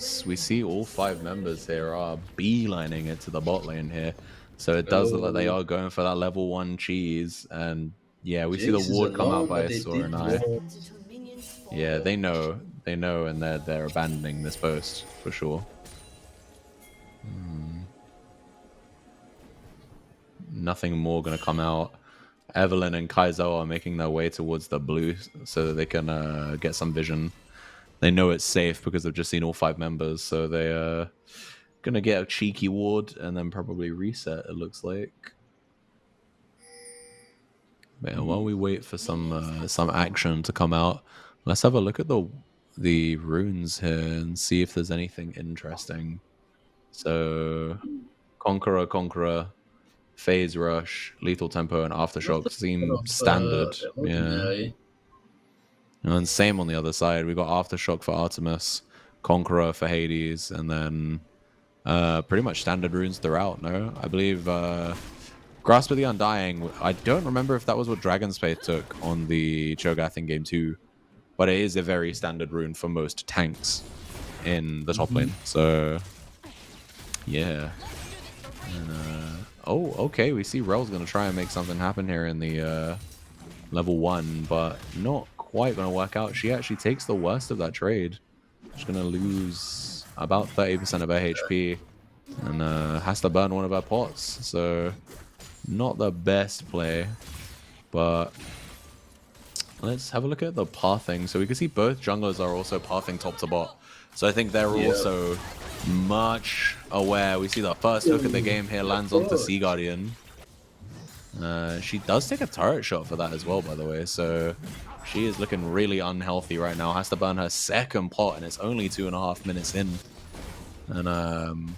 as we see all 5 members here are beelining it to the bot lane here. So it does look like they are going for that level 1 cheese. And yeah, we see the Jinx is ward come out alone, by but they Sora did and I. wall. Yeah, they know, and they're abandoning this post for sure. Nothing more gonna come out. Evelyn and Kaizo are making their way towards the blue so that they can get some vision. They know it's safe because they've just seen all 5 members, so they're gonna get a cheeky ward and then probably reset, it looks like. But yeah, while we wait for some action to come out, let's have a look at the runes here and see if there's anything interesting. So Conqueror, Phase Rush, Lethal Tempo, and Aftershock seem standard. Yeah. And same on the other side. We got Aftershock for Artemis, Conqueror for Hades, and then pretty much standard runes throughout, no? I believe Grasp of the Undying, I don't remember if that was what Dragon's Faith took on the Cho'Gath in Game 2, but it is a very standard rune for most tanks in the top lane. So, yeah. And, oh, okay, we see Rel's going to try and make something happen here in the level 1, but not quite going to work out. She actually takes the worst of that trade. She's going to lose about 30% of her HP and has to burn one of her pots. So not the best play, but let's have a look at the pathing. So we can see both junglers are also pathing top to bot. So I think they're also much aware. We see the first hook of the game here lands onto SeaGuardian. She does take a turret shot for that as well, by the way. So she is looking really unhealthy right now. Has to burn her second pot, and it's only 2.5 minutes in. And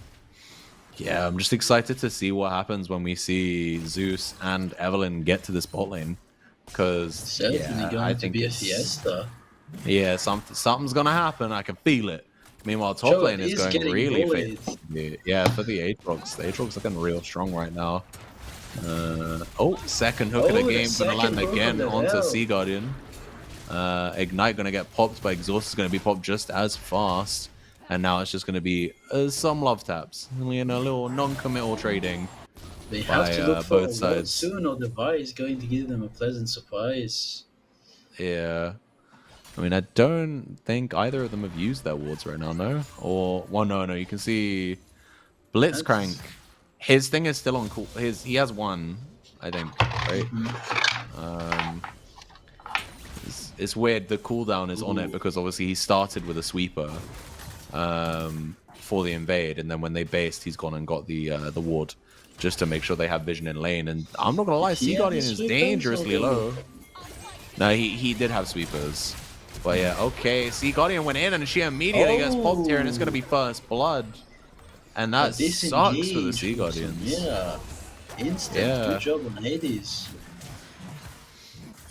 yeah, I'm just excited to see what happens when we see Zeus and Evelyn get to this bot lane. Because yeah, I think be a fiesta. Yeah, something's gonna happen. I can feel it. Meanwhile, top lane is going really fast. Yeah, for the Aatrox. The Aatrox looking real strong right now. Oh, second hook of the game gonna land again onto SeaGuardian. Ignite gonna get popped, but Exhaust is gonna be popped just as fast. And now it's just gonna be some love taps. You know, a little non-committal trading. They have to look for both sides soon, or the Vi is going to give them a pleasant surprise. Yeah. I mean, I don't think either of them have used their wards right now, no? Or, well, no, you can see Blitzcrank. His thing is still on cool. He has one, I think, right? It's weird. The cooldown is on it because obviously he started with a sweeper for the invade, and then when they based, he's gone and got the ward just to make sure they have vision in lane. And I'm not gonna lie, SeaGuardian is dangerously low. No, he did have sweepers. But yeah, okay, SeaGuardian went in and she immediately gets popped here, and it's going to be first blood. And that sucks for the SeaGuardians. Yeah, instant. Good job on Hades.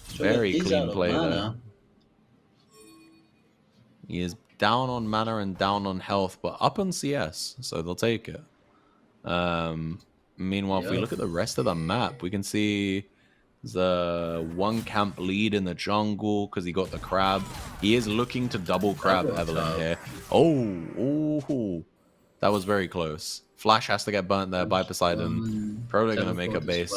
Very clean play there. He is down on mana and down on health, but up on CS, so they'll take it. Meanwhile, if we look at the rest of the map, we can see the one camp lead in the jungle because he got the crab. He is looking to double crab Evelyn here. Oh, that was very close. Flash has to get burnt there by Poseidon. Probably gonna make a base.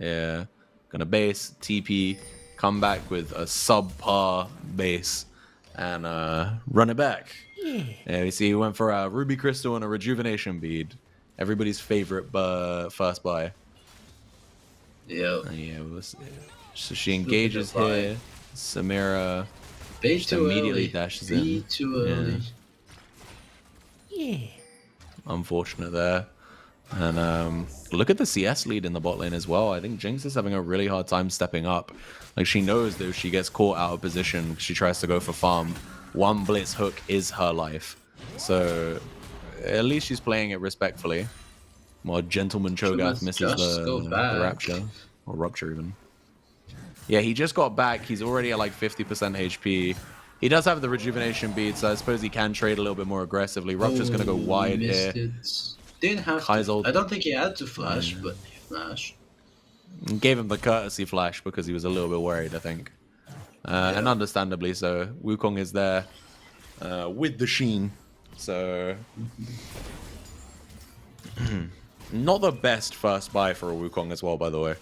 Yeah, gonna base TP, come back with a subpar base, and run it back. Yeah, we see he went for a Ruby Crystal and a Rejuvenation Bead. Everybody's favorite first buy. Yeah. So she engages here. Samira just immediately dashes in. Too early. Yeah. Unfortunate there. And look at the CS lead in the bot lane as well. I think Jinx is having a really hard time stepping up. Like, she knows that if she gets caught out of position, she tries to go for farm. One blitz hook is her life. So at least she's playing it respectfully. More Gentleman Cho'Gath misses the Rapture. Or Rupture even. Yeah, he just got back. He's already at like 50% HP. He does have the Rejuvenation Bead, so I suppose he can trade a little bit more aggressively. Rupture's going to go wide here. Didn't have to. I don't think he had to flash, but he flashed. Gave him the courtesy flash because he was a little bit worried, I think. And understandably so. Wukong is there. with the Sheen. So not the best first buy for a Wukong as well, by the way.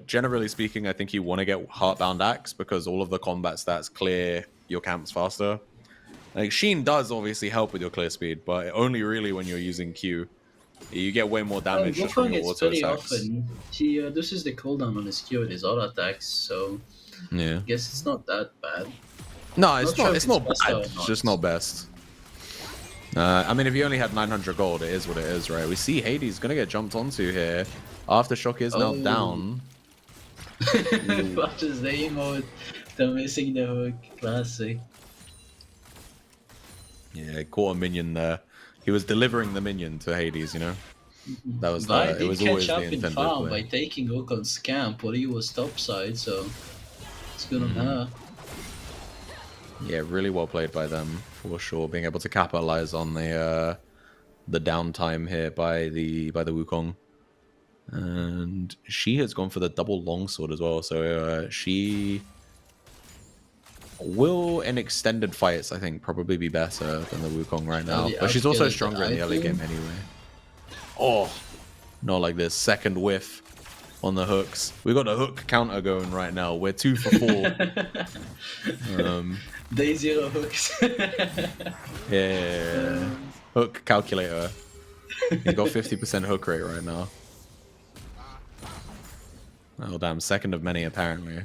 Generally speaking, I think you want to get Heartbound Axe because all of the combat stats clear your camps faster. Like Sheen does obviously help with your clear speed, but only really when you're using Q. You get way more damage just from Wukong your is auto pretty attacks. often. He reduces the cooldown on his Q with his auto attacks, so Yeah. I guess it's not that bad. No, Not sure if it's not best bad. or It's not. just not best. I mean, if you only had 900 gold, it is what it is, right? We see Hades gonna get jumped onto here. Aftershock is now Oh, down. watches the emote. They're missing the hook. Classic. Yeah, caught a minion there. He was delivering the minion to Hades, you know? That was Vi the. It did was catch always the up in intended farm play. by taking Wukong's camp, but he was topside, so it's good on her. Yeah, really well played by them for sure. Being able to capitalize on the downtime here by the Wukong, and she has gone for the double longsword as well. So she will in extended fights, I think, probably be better than the Wukong right Now now. the But she's also outskilled stronger in the early game item. anyway. Oh, not like this second whiff on the hooks. We got a hook counter going right now. We're 2 for 4. Day zero hooks. Yeah, hook calculator. He's got 50% hook rate right now. Oh damn, second of many apparently.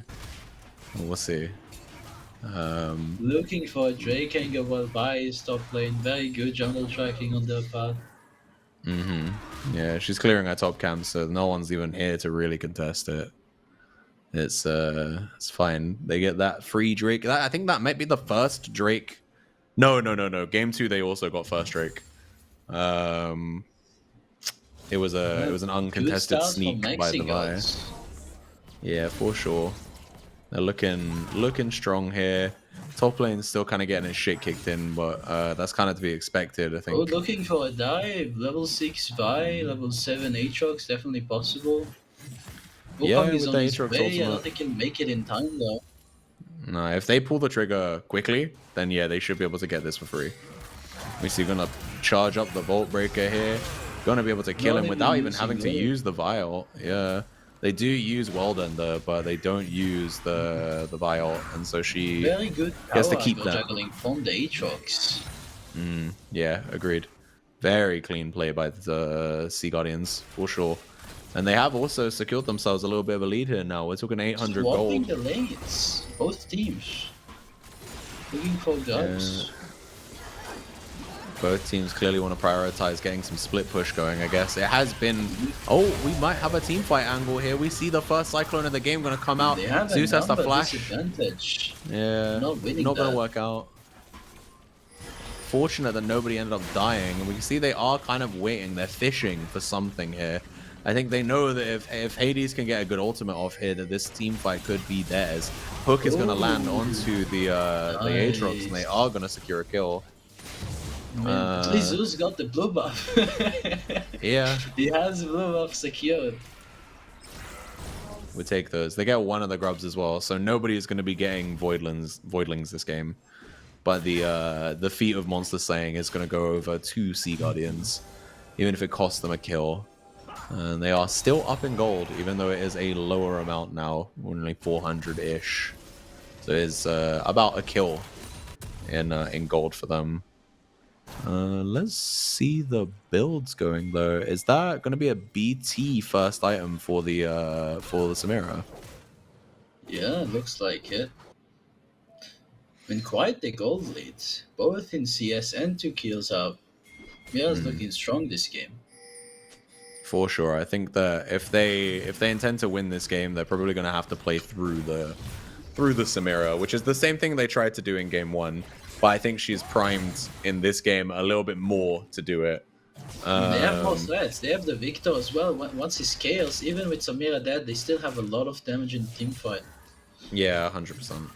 We'll see. Looking for a Drake angle while by his top lane. Very good jungle tracking on their part. Yeah, she's clearing her top camp, so no one's even here to really contest it. It's fine. They get that free Drake. I think that might be the first Drake. No. Game 2 they also got first Drake. It was an Good uncontested start for sneak by the Vi. MexiGods. Yeah, for sure. They're looking strong here. Top lane's still kind of getting his shit kicked in, but that's kind of to be expected, I Oh, think. looking for a dive. Level 6 Vi, level 7 Aatrox, definitely possible. Wukong Yeah, is with on the his Aatrox way. I don't ultimate. think he'll make it in time though. No, if they pull the trigger quickly, then yeah, they should be able to get this for free. We see gonna charge up the Vault Breaker here. Gonna be able to kill Not him even without even using having to ult. use the vial. Yeah. They do use Weldender, but they don't use the vial, and so she Very good has to power keep angle that. juggling from the Aatrox. Yeah, agreed. Very clean play by the SeaGuardians, for sure. And they have also secured themselves a little bit of a lead here now. We're talking 800 Swapping gold. the lanes. Both teams. Looking for guns. Both teams clearly want to prioritize getting some split push going, I guess. It has been... Oh, we might have a team fight angle here. We see the first Cyclone of the game going to come out. They have Zeus a has to number flash. disadvantage. Yeah, Not winning not going that. to work out. Fortunate that nobody ended up dying. And we can see they are kind of waiting. They're fishing for something here. I think they know that if Hades can get a good ultimate off here, that this team fight could be theirs. Hook is going to land onto the Aatrox, and they are going to secure a kill. I mean, at least Zeus got the blue buff. Yeah, He has blue buff secured. we take those. They get one of the grubs as well, so nobody is going to be getting voidlings this game. But the feat of monster slaying is going to go over to SeaGuardians, even if it costs them a kill. And they are still up in gold, even though it is a lower amount now, only 400-ish. So it's about a kill in gold for them. Let's see the builds going though. Is that going to be a BT first item for the Samira? Yeah, looks like it. I mean, quite the gold lead. Both in CS and 2 kills up. Mira's looking strong this game. For sure. I think that if they intend to win this game, they're probably going to have to play through the Samira, which is the same thing they tried to do in game 1. But I think she's primed in this game a little bit more to do it. They have more threats. They have the Victor as well. Once he scales, even with Samira dead, they still have a lot of damage in the team fight. Yeah, 100%.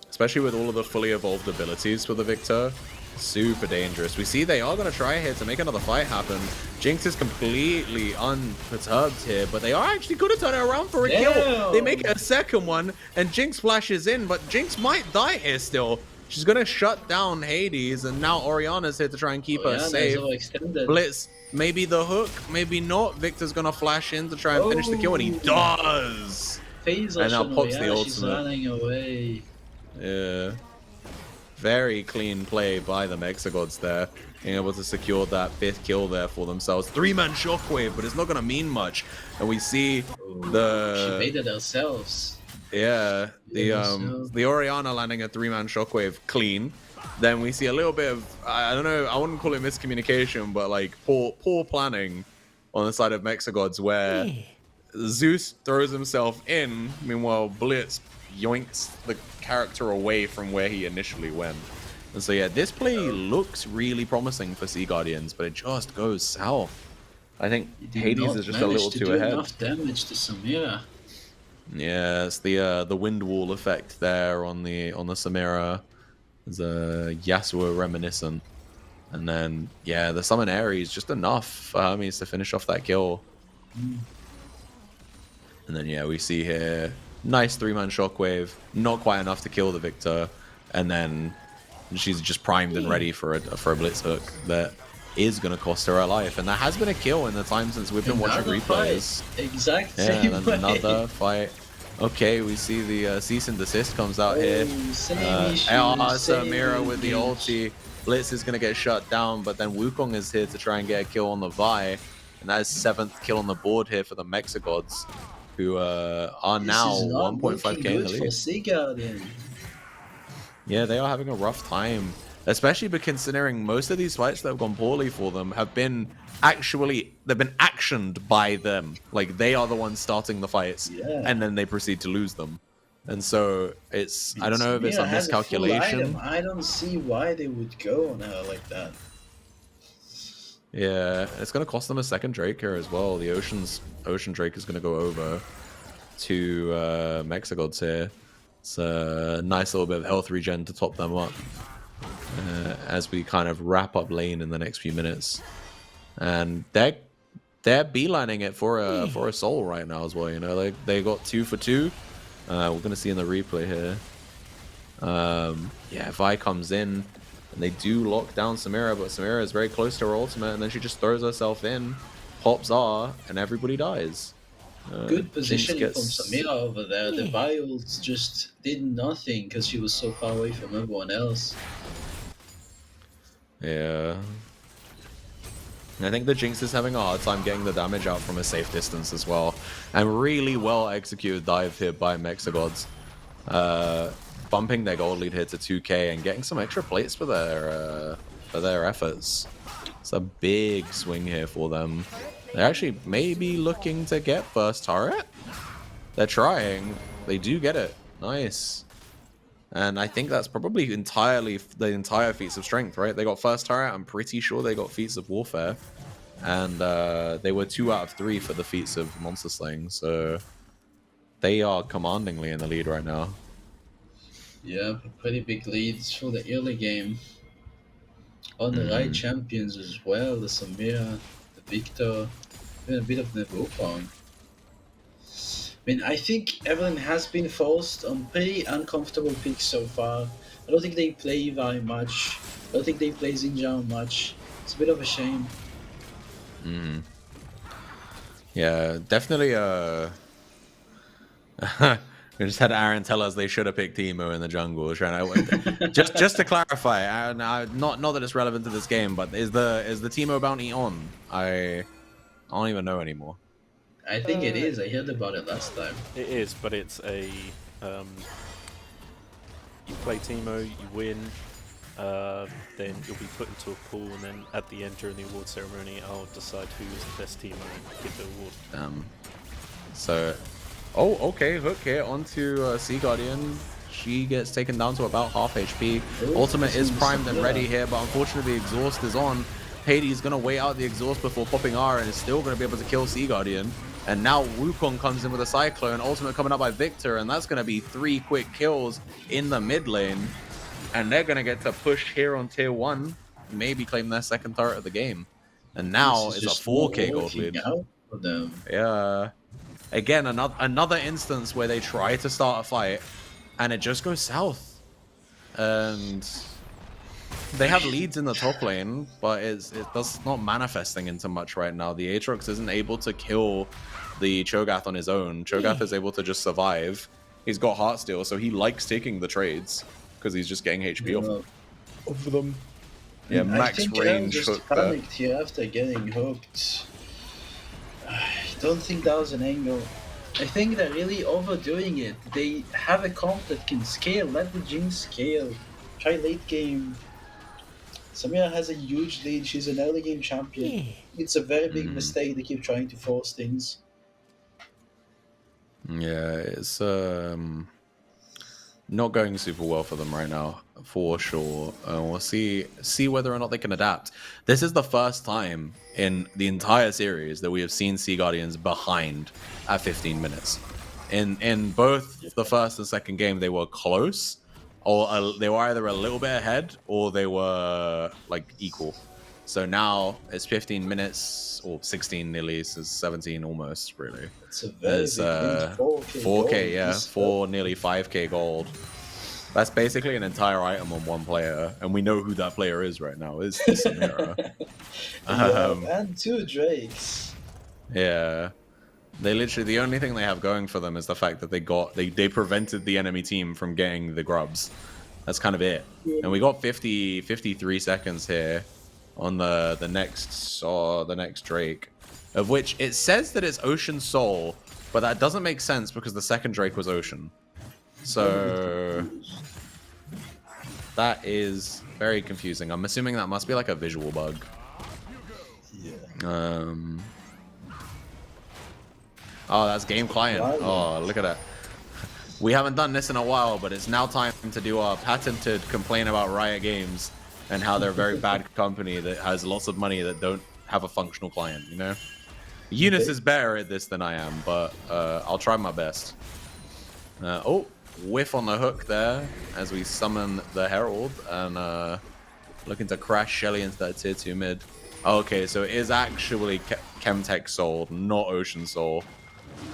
Especially with all of the fully evolved abilities for the Victor. Super dangerous. We see they are going to try here to make another fight happen. Jinx is completely unperturbed here, but they are actually going to turn it around for a kill. They make it a second one, and Jinx flashes in, but Jinx might die here still. She's going to shut down Hades, and now Oriana's here to try and keep her Oriana is safe. all extended. Blitz, maybe the hook, maybe not. Victor's going to flash in to try and finish the kill, and he Oh, does! phase And now on pops the Oriana, she's ultimate. running away. Yeah. Very clean play by the MexiGods there. Being able to secure that 5th kill there for themselves. 3-man shockwave, but it's not going to mean much. And we see She baited ourselves. Yeah, the Oriana landing a 3-man shockwave clean. Then we see a little bit of, I don't know, I wouldn't call it miscommunication, but like poor planning on the side of MexiGods, where Zeus throws himself in. Meanwhile, Blitz yoinks the character away from where he initially went. And so yeah, this play looks really promising for SeaGuardians, but it just goes south. I think Hades is just a little too ahead. Enough damage to Samira. Yeah, it's the wind wall effect there on the Samira. There's a Yasuo reminiscent. And then yeah, the summon Ares just enough for Hermes to finish off that kill. And then yeah, we see here nice 3-man shockwave, not quite enough to kill the Victor, and then she's just primed and ready for a blitz hook that is going to cost her life. And there has been a kill in the time since we've been watching replays. Exact same way. Another fight. Okay, we see the cease and desist comes out here. Samira with the ulti. Blitz is going to get shut down, but then Wukong is here to try and get a kill on the Vi. And that is 7th kill on the board here for the MexiGods, who are now 1.5k in the lead. For SeaGuardian. Yeah, they are having a rough time, especially but considering most of these fights that have gone poorly for them have been they've been actioned by them. Like, they are the ones starting the fights, and then they proceed to lose them. And so it's, I don't know if it's a miscalculation. I don't see why they would go on her like that. Yeah, it's going to cost them a second Drake here as well. The Ocean Drake is going to go over to MexiGods here. It's a nice little bit of health regen to top them up as we kind of wrap up lane in the next few minutes. And they're beelining it for a soul right now as well. You know, they got 2 for 2. We're gonna see in the replay here. Yeah, Vi comes in and they do lock down Samira, but Samira is very close to her ultimate, and then she just throws herself in, pops R, and everybody dies. Good positioning from Samira over there. The Vials just did nothing because she was so far away from everyone else. Yeah. I think the Jinx is having a hard time getting the damage out from a safe distance as well. And really well executed dive here by MexiGods. Bumping their gold lead here to 2k and getting some extra plates for their efforts. It's a big swing here for them. They're actually maybe looking to get first turret. They're trying. They do get it. Nice. And I think that's probably entirely the entire feats of strength, right? They got first turret. I'm pretty sure they got feats of warfare. And they were 2 out of 3 for the feats of monster slaying. So they are commandingly in the lead right now. Yeah, pretty big leads for the early game. On the right champions as well. The Samira, the Victor, even a bit of the Wukong. I mean, I think Evelyn has been forced on pretty uncomfortable picks so far. I don't think they play very much. I don't think they play Xinjiang much. It's a bit of a shame. Yeah, definitely. We just had Aaron tell us they should have picked Teemo in the jungle. just to clarify, not that it's relevant to this game, but is the Teemo bounty on? I don't even know anymore. I think it is. I heard about it last time. It is, but it's a you play Teemo, you win, then you'll be put into a pool, and then at the end during the award ceremony, I'll decide who is the best Teemo and give the award. So, oh, okay, hook here onto SeaGuardian. She gets taken down to about half HP. Ultimate is primed and ready here, but unfortunately the exhaust is on. Hades is going to wait out the exhaust before popping R and is still going to be able to kill SeaGuardian. And now Wukong comes in with a Cyclone, ultimate coming up by Victor, and that's going to be 3 quick kills in the mid lane. And they're going to get to push here on tier 1, maybe claim their second turret of the game. And now it's a 4k gold lead. Yeah. Again, another instance where they try to start a fight, and it just goes south. and they have leads in the top lane, but that's not manifesting into much right now. The Aatrox isn't able to kill the Cho'Gath on his own. Cho'Gath is able to just survive. He's got Heartsteel, so he likes taking the trades because he's just getting HP off of them. Yeah, And max I think range just hook there. panicked here after getting hooked. I don't think that was an angle. I think they're really overdoing it. They have a comp that can scale. Let the Jinx scale. Try late game. Samira has a huge lead. She's an early game champion. It's a very big mistake. They keep trying to force things. Yeah, it's not going super well for them right now, for sure. We'll see whether or not they can adapt. This is the first time in the entire series that we have seen Sea Guardians behind at 15 minutes. In both the first and second game, they were close, or they were either a little bit ahead or they were like equal. So now it's 15 minutes, or 16 nearly, so 17 almost, really. It's a very big lead. 4K, 4K, yeah, 4, nearly 5K gold. That's basically an entire item on one player, and we know who that player is right now. It's Samira. And 2 Drakes. Yeah. They literally, the only thing they have going for them is the fact that they prevented the enemy team from getting the grubs. That's kind of it. And we got 53 seconds here on the next Drake, of which it says that it's Ocean Soul, but that doesn't make sense because the second Drake was Ocean. So that is very confusing. I'm assuming that must be like a visual bug. Yeah. Oh, that's game client. Oh, look at that. We haven't done this in a while, but it's now time to do our patented complain about Riot Games and how they're a very bad company that has lots of money that don't have a functional client, you know? Eunice is better at this than I am, but I'll try my best. Oh, whiff on the hook there as we summon the Herald and looking to crash Shelly into that tier 2 mid. Okay, so it is actually Chemtech Soul, not Ocean Soul,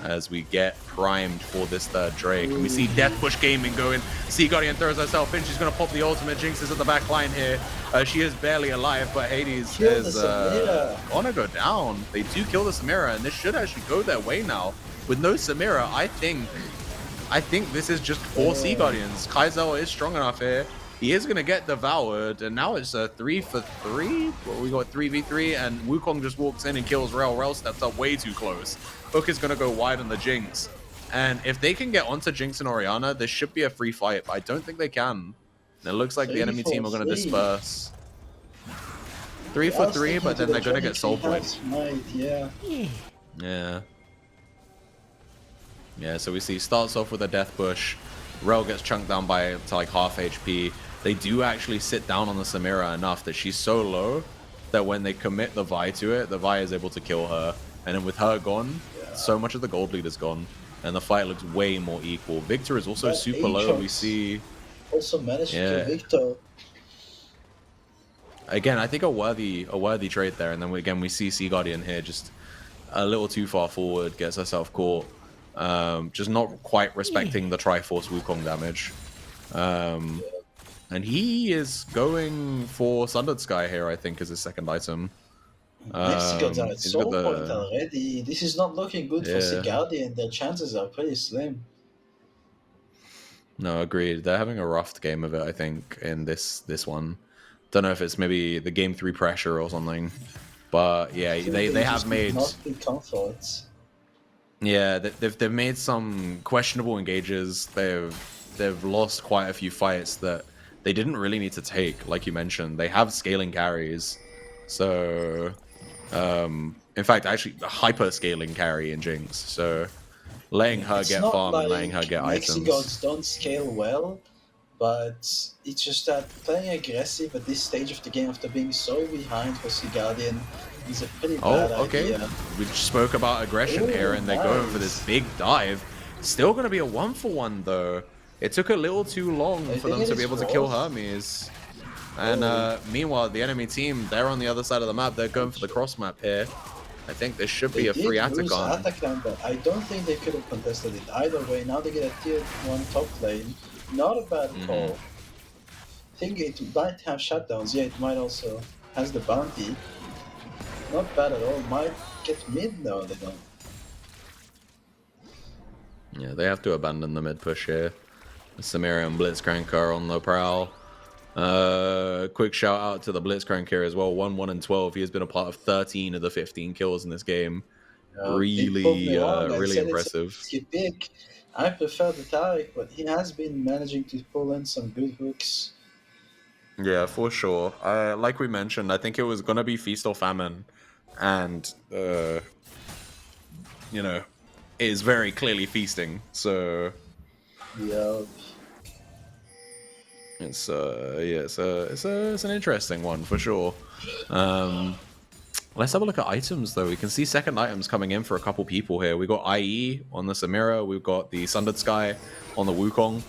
as we get primed for this third Drake. And we see Death Push Gaming going. SeaGuardian throws herself in. She's going to pop the ultimate. Jinx is at the back line here. She is barely alive, but Hades is going to go down. They do kill the Samira, and this should actually go their way now. With no Samira, I think this is just 4 SeaGuardians. Kaizel is strong enough here. He is going to get devoured, and now it's a 3-for-3. Well, we got 3v3, and Wukong just walks in and kills Rel. Rel steps up way too close. Hook is going to go wide on the Jinx. And if they can get onto Jinx and Orianna, this should be a free fight, but I don't think they can. And it looks like the enemy team are going to disperse. 3-for-3, but then they're going to get soul point. Yeah. Yeah, so we see starts off with a death push. Rel gets chunked down to like half HP. They do actually sit down on the Samira enough that she's so low that when they commit the Vi to it, the Vi is able to kill her. And then with her gone, so much of the gold lead is gone. And the fight looks way more equal. Victor is also super low. We see... Also managed to kill Victor. Again, I think a worthy trade there. And then we see SeaGuardian here just a little too far forward, gets herself caught. Just not quite respecting the Triforce Wukong damage. And he is going for Sundered Sky here, I think, as his second item. MexiGods are at soul point already. This is not looking good for SeaGuardian. Their chances are pretty slim. No, agreed. They're having a rough game of it, I think, in this one. Don't know if it's maybe the game 3 pressure or something. But yeah, they have made... Not good comforts. Yeah, they've made some questionable engages. They've lost quite a few fights that they didn't really need to take, like you mentioned. They have scaling carries. So, in fact, actually, a hyper scaling carry in Jinx. So, letting her get farm and letting her get items. MexiGods don't scale well, but it's just that playing aggressive at this stage of the game after being so behind for SeaGuardian is a pretty bad idea. We spoke about aggression here, and they're going for this big dive. Still going to be a 1-for-1, though. It took a little too long for them to be able to kill Hermes. And meanwhile, the enemy team, they're on the other side of the map. They're going for the cross map here. I think this should be a free Atacon. But I don't think they could have contested it either way. Now they get a tier 1 top lane. Not a bad call. think it might have shutdowns. Yeah, it might also has the bounty. Not bad at all. Might get mid now. They don't. Yeah, they have to abandon the mid push here. Samira and Blitzcrank are on the prowl. Quick shout out to the Blitzcrank here as well. 1, 1, and 12. He has been a part of 13 of the 15 kills in this game. He proved me wrong. I Really said impressive. it's a risky pick. I prefer the Tarek, but he has been managing to pull in some good hooks. Yeah, for sure. Like we mentioned, I think it was gonna be feast or famine, and you know, it is very clearly feasting. So Yeah. it's it's an interesting one for sure. Let's have a look at items though. We can see second items coming in for a couple people here. We got IE on the Samira. We've got the Sundered Sky on the Wukong.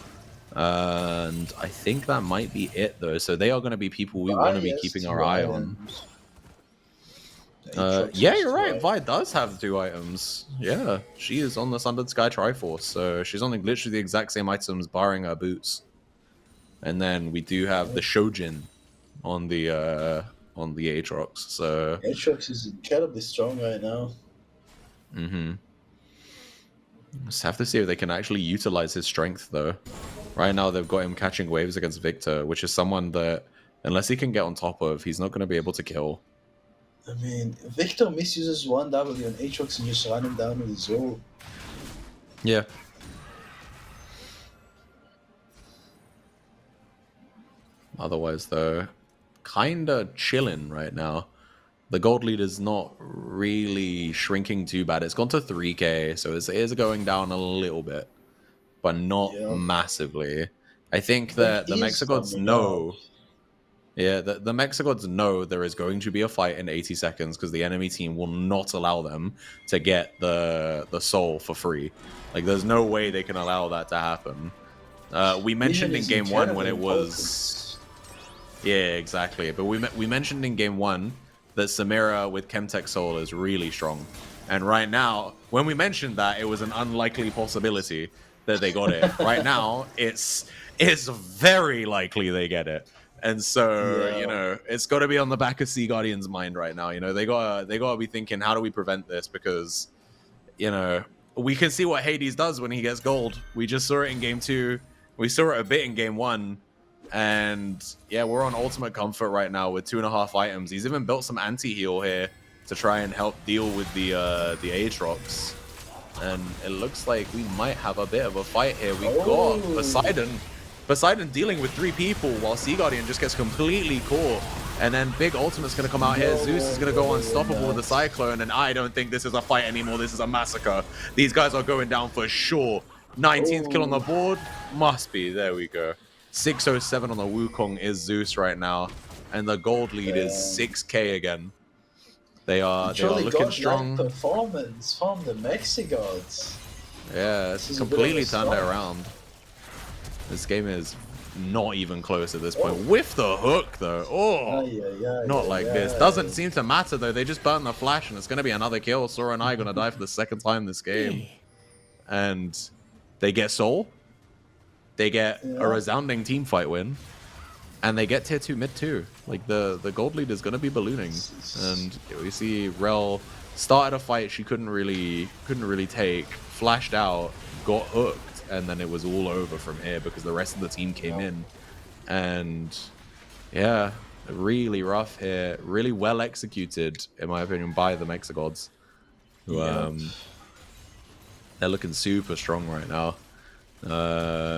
And I think that might be it though. So they are going to be people we want to be keeping our eye on. Yeah, you're right. Vi does have 2 items. Yeah, she is on the Sundered Sky Triforce, so she's on literally the exact same items, barring her boots. And then we do have the Shojin on the Aatrox. So Aatrox is incredibly strong right now. Just have to see if they can actually utilize his strength though. Right now they've got him catching waves against Victor, which is someone that unless he can get on top of, he's not going to be able to kill. I mean, Victor misuses 1W on Aatrox and just run him down with his ult. Yeah. Otherwise, though, kinda chilling right now. The gold lead is not really shrinking too bad. It's gone to 3k, so it is going down a little bit, but not massively. I think that the MexiGods know. Yeah, the MexiGods know there is going to be a fight in 80 seconds because the enemy team will not allow them to get the soul for free. Like, there's no way they can allow that to happen. We mentioned in game 1 when it was... Yeah, exactly. But we mentioned in game 1 that Samira with Chemtech Soul is really strong. And right now, when we mentioned that, it was an unlikely possibility that they got it. Right now, it's very likely they get it. And so, you know, it's got to be on the back of SeaGuardian's mind right now. You know, they gotta be thinking, how do we prevent this? Because, you know, we can see what Hades does when he gets gold. We just saw it in game 2. We saw it a bit in game 1. And yeah, we're on ultimate comfort right now with 2.5 items. He's even built some anti-heal here to try and help deal with the Aatrox. And it looks like we might have a bit of a fight here. We got Poseidon dealing with 3 people while SeaGuardian just gets completely caught. And then big ultimate's going to come out here. Zeus is going to go unstoppable with the Cyclone. And I don't think this is a fight anymore. This is a massacre. These guys are going down for sure. 19th kill on the board. Must be. There we go. 607 on the Wukong is Zeus right now. And the gold lead is 6k again. They are looking strong. Performance from the MexiGods. Yeah, it's completely turned it around. This game is not even close at this point. With the hook, though. Not like this. Doesn't seem to matter, though. They just burn the flash, and it's going to be another kill. Sora and I are going to die for the 2nd time this game. And they get Soul. They get a resounding team fight win. And they get tier 2 mid too. Like, the gold lead is going to be ballooning. And we see Rel started a fight she couldn't really take. Flashed out. Got hooked. And then it was all over from here because the rest of the team came in. And yeah, really rough here. Really well executed, in my opinion, by the MexiGods. Who, they're looking super strong right now.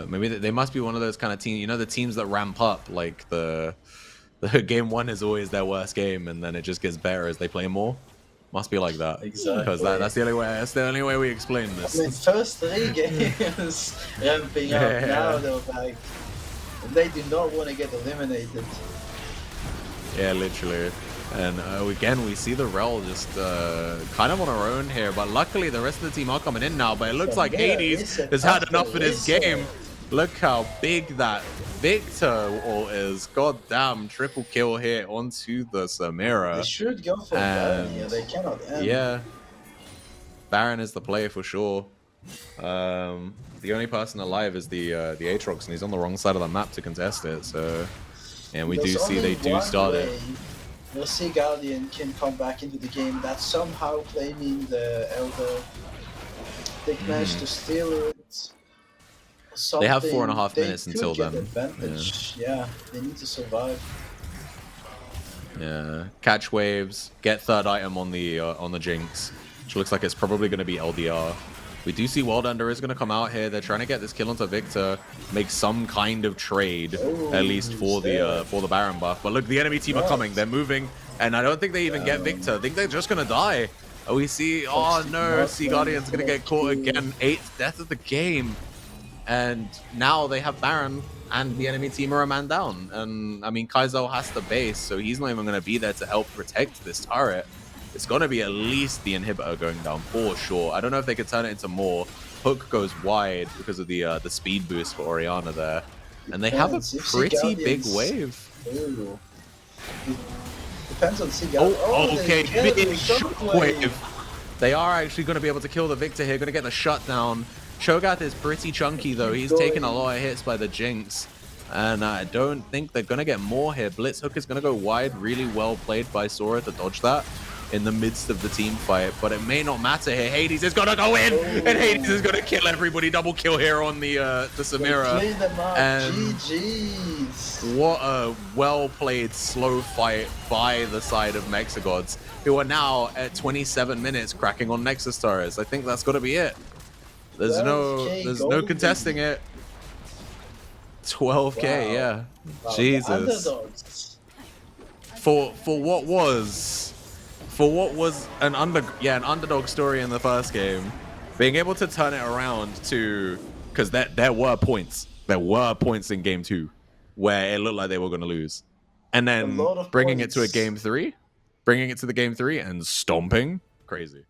Maybe they must be one of those kind of teams, you know, the teams that ramp up. Like the game 1 is always their worst game, and then it just gets better as they play more. Must be like that. Exactly. Because that's the only way. That's the only way we explain this. I mean, first 3 games ramping up. Now they're like, they do not want to get eliminated. Yeah, literally. And again, we see the Rel just kind of on her own here. But luckily, the rest of the team are coming in now. But it looks like Hades has had enough of this game. Look how big that Victor ult is. God damn, triple kill here onto the Samira. They should go for Baron. Yeah, they cannot end. Yeah. Baron is the play for sure. The only person alive is the Aatrox, and he's on the wrong side of the map to contest it. So And we There's do see only they do one start way it. the SeaGuardian can come back into the game. That's somehow claiming the Elder. They managed to steal it. They have Something 4.5 they minutes could until get then. advantage. Yeah, they need to survive. Yeah, catch waves, get third item on the Jinx, which looks like it's probably going to be LDR. We do see Wild Under is going to come out here. They're trying to get this kill onto Victor, make some kind of trade, at least for the Baron buff. But look, the enemy team are coming. They're moving, and I don't think they even get Victor. I think they're just going to die. Oh, we see. Oh no, SeaGuardian's going to get caught again. 8th death of the game, and now they have Baron. And the enemy team are a man down. And I mean, Kaizo has the base, so he's not even going to be there to help protect this turret. It's going to be at least the inhibitor going down for sure. I don't know if they could turn it into more. Hook goes wide because of the speed boost for Orianna there. And they have a pretty big wave. Ooh. Depends on SeaGuardian. Oh, okay, big shockwave. They are actually going to be able to kill the Victor here. Going to get the shutdown. Cho'Gath is pretty chunky though. He's taking a lot of hits by the Jinx. And I don't think they're going to get more here. Blitz Hook is going to go wide. Really well played by Sora to dodge that in the midst of the team fight. But it may not matter here. Hades is going to go in. And Hades is going to kill everybody. Double kill here on the Samira. And GG's. What a well-played slow fight by the side of MexiGods, who are now at 27 minutes cracking on Nexus turrets. I think that's got to be it. There's no contesting it. 12K, yeah. Wow. Jesus. For what was an underdog story in the first game, being able to turn it around to, because there were points in game 2 where it looked like they were going to lose, and then bringing it to the game 3 and stomping, crazy.